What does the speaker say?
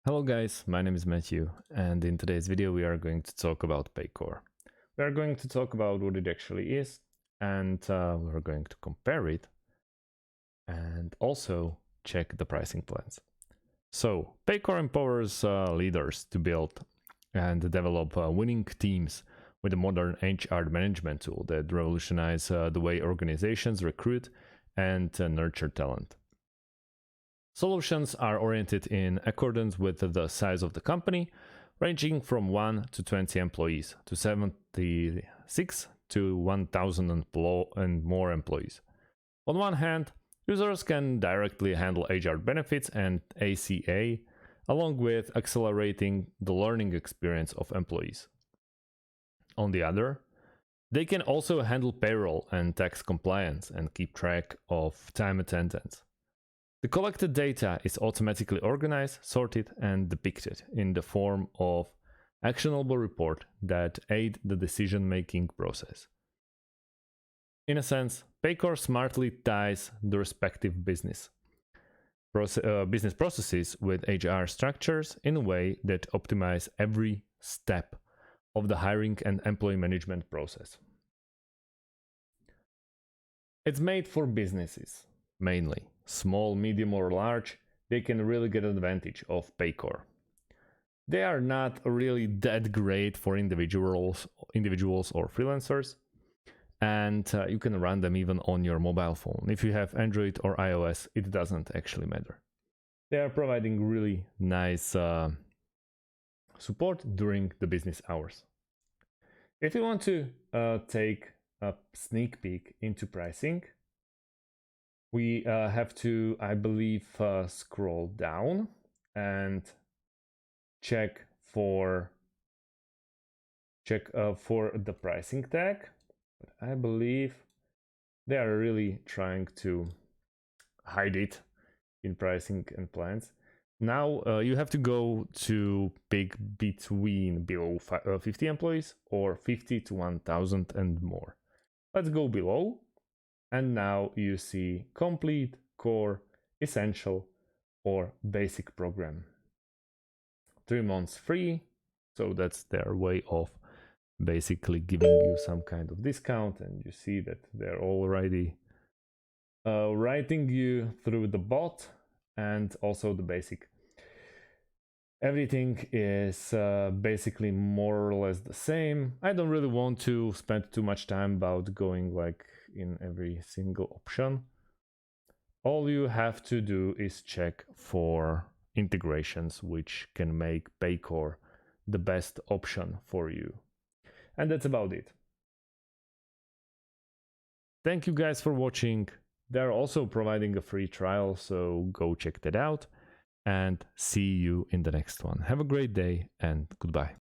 Hello guys, my name is Matthew, and in today's video we are going to talk about Paycor. We are going to talk about what it actually is, and we're going to compare it and also check the pricing plans. So, Paycor empowers leaders to build and develop winning teams with a modern HR management tool that revolutionizes the way organizations recruit and nurture talent. Solutions are oriented in accordance with the size of the company, ranging from 1 to 20 employees to 76 to 1,000 and more employees. On one hand, users can directly handle HR benefits and ACA, along with accelerating the learning experience of employees. On the other, they can also handle payroll and tax compliance and keep track of time attendance. The collected data is automatically organized, sorted, and depicted in the form of actionable report that aid the decision-making process. In a sense, Paycor smartly ties the respective business processes with HR structures in a way that optimize every step of the hiring and employee management process. It's made for businesses, mainly. Small, medium, or large, they can really get advantage of Paycor. They are not really that great for individuals or freelancers, and you can run them even on your mobile phone. If you have Android or iOS, it doesn't actually matter. They are providing really nice support during the business hours. If you want to take a sneak peek into pricing, we have to, I believe, scroll down and check for the pricing tag. But I believe they are really trying to hide it in pricing and plans. Now you have to go to pick between below 50 employees or 50 to 1,000 and more. Let's go below. And now you see complete, core, essential, or basic program. 3 months free, so that's their way of basically giving you some kind of discount, and you see that they're already writing you through the bot and also the basic. Everything is basically more or less the same. I don't really want to spend too much time about going like in every single option. All you have to do is check for integrations which can make Paycor the best option for you. And that's about it. Thank you guys for watching. They're also providing a free trial, so go check that out and see you in the next one. Have a great day and goodbye.